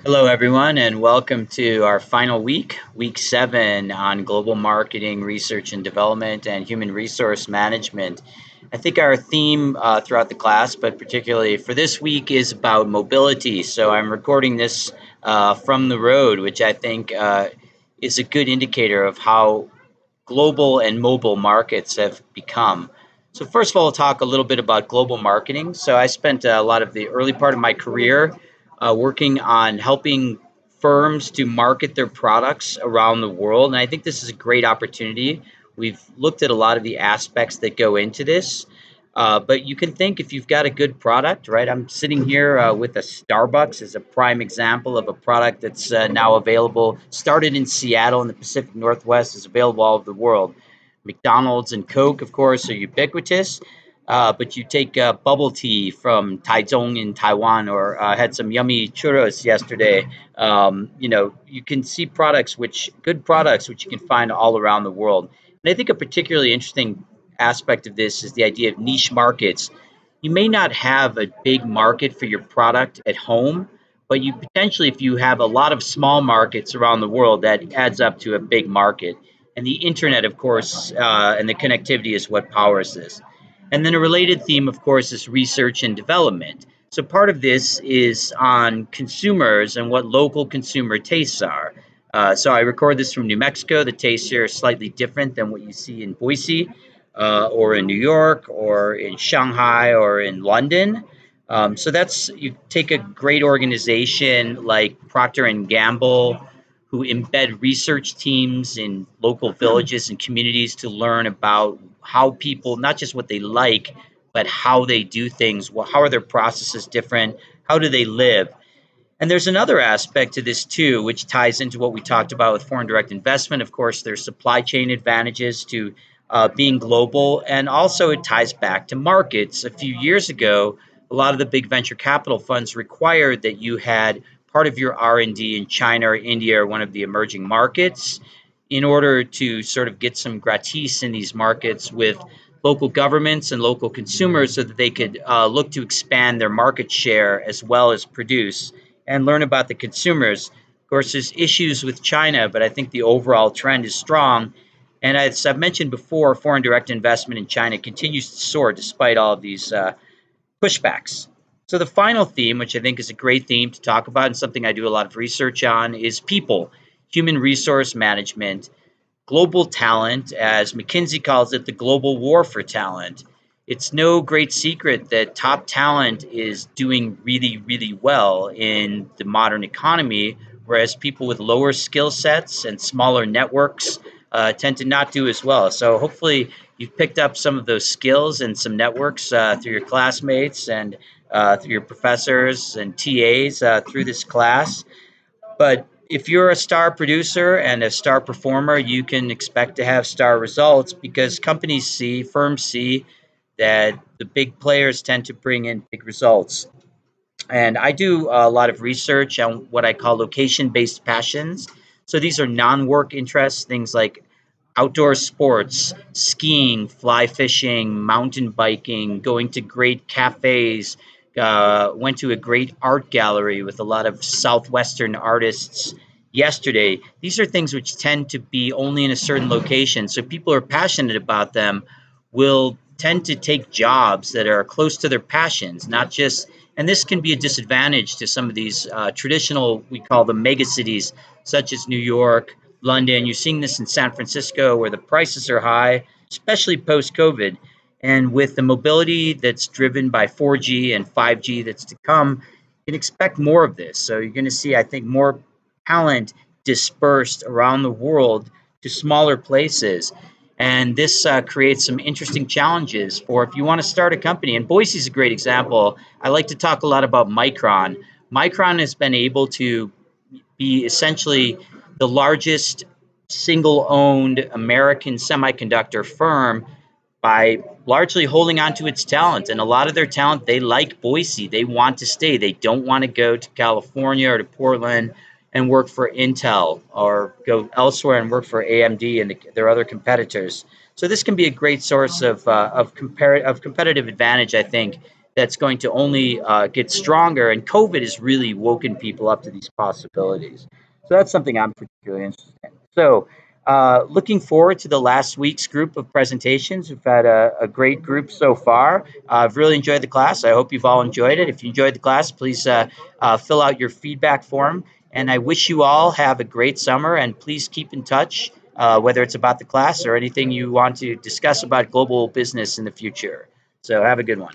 Hello, everyone, and welcome to our final week, week 7 on global marketing, research and development, and human resource management. I think our theme throughout the class, but particularly for this week, is about mobility. So I'm recording this from the road, which I think is a good indicator of how global and mobile markets have become. So, first of all, I'll talk a little bit about global marketing. So, I spent a lot of the early part of my career working on helping firms to market their products around the world. And I think this is a great opportunity. We've looked at a lot of the aspects that go into this. But you can think if you've got a good product, right? I'm sitting here with a Starbucks as a prime example of a product that's now available. Started in Seattle in the Pacific Northwest, is available all over the world. McDonald's and Coke, of course, are ubiquitous. But you take bubble tea from Taichung in Taiwan, or had some yummy churros yesterday. You can see good products, which you can find all around the world. And I think a particularly interesting aspect of this is the idea of niche markets. You may not have a big market for your product at home, but you potentially, if you have a lot of small markets around the world, that adds up to a big market. And the internet, of course, and the connectivity is what powers this. And then a related theme, of course, is research and development. So part of this is on consumers and what local consumer tastes are. So I record this from New Mexico. The tastes here are slightly different than what you see in Boise, or in New York, or in Shanghai, or in London. So that's you take a great organization like Procter and Gamble, who embed research teams in local villages and communities to learn about how people, not just what they like, but how they do things. How are their processes different? How do they live? And there's another aspect to this too, which ties into what we talked about with foreign direct investment. Of course, there's supply chain advantages to being global, and also it ties back to markets. A few years ago, a lot of the big venture capital funds required that you had part of your R&D in China or India or one of the emerging markets in order to sort of get some gratis in these markets with local governments and local consumers so that they could look to expand their market share as well as produce and learn about the consumers. Of course, there's issues with China, but I think the overall trend is strong. And as I've mentioned before, foreign direct investment in China continues to soar despite all of these pushbacks. So the final theme, which I think is a great theme to talk about and something I do a lot of research on, is people, human resource management, global talent, as McKinsey calls it, the global war for talent. It's no great secret that top talent is doing really, really well in the modern economy, whereas people with lower skill sets and smaller networks tend to not do as well. So hopefully you've picked up some of those skills and some networks through your classmates and through your professors and TAs through this class. But if you're a star producer and a star performer, you can expect to have star results because firms see that the big players tend to bring in big results. And I do a lot of research on what I call location based passions. So these are non work interests, things like outdoor sports, skiing, fly fishing, mountain biking, going to great cafes. Went to a great art gallery with a lot of Southwestern artists yesterday. These are things which tend to be only in a certain location. So people who are passionate about them will tend to take jobs that are close to their passions, not just, and this can be a disadvantage to some of these traditional, we call them mega cities, such as New York, London. You're seeing this in San Francisco where the prices are high, especially post COVID. And with the mobility that's driven by 4G and 5G that's to come, you can expect more of this. So you're going to see, I think, more talent dispersed around the world to smaller places. And this creates some interesting challenges for if you want to start a company. And Boise is a great example. I like to talk a lot about Micron. Micron has been able to be essentially the largest single owned American semiconductor firm by largely holding on to its talent. And a lot of their talent, they like Boise. They want to stay. They don't want to go to California or to Portland and work for Intel or go elsewhere and work for AMD and their other competitors. So this can be a great source of competitive advantage, I think, that's going to only get stronger. And COVID has really woken people up to these possibilities. So that's something I'm particularly interested in. So, looking forward to the last week's group of presentations. We've had a great group so far. I've really enjoyed the class. I hope you've all enjoyed it. If you enjoyed the class, please fill out your feedback form. And I wish you all have a great summer. And please keep in touch, whether it's about the class or anything you want to discuss about global business in the future. So have a good one.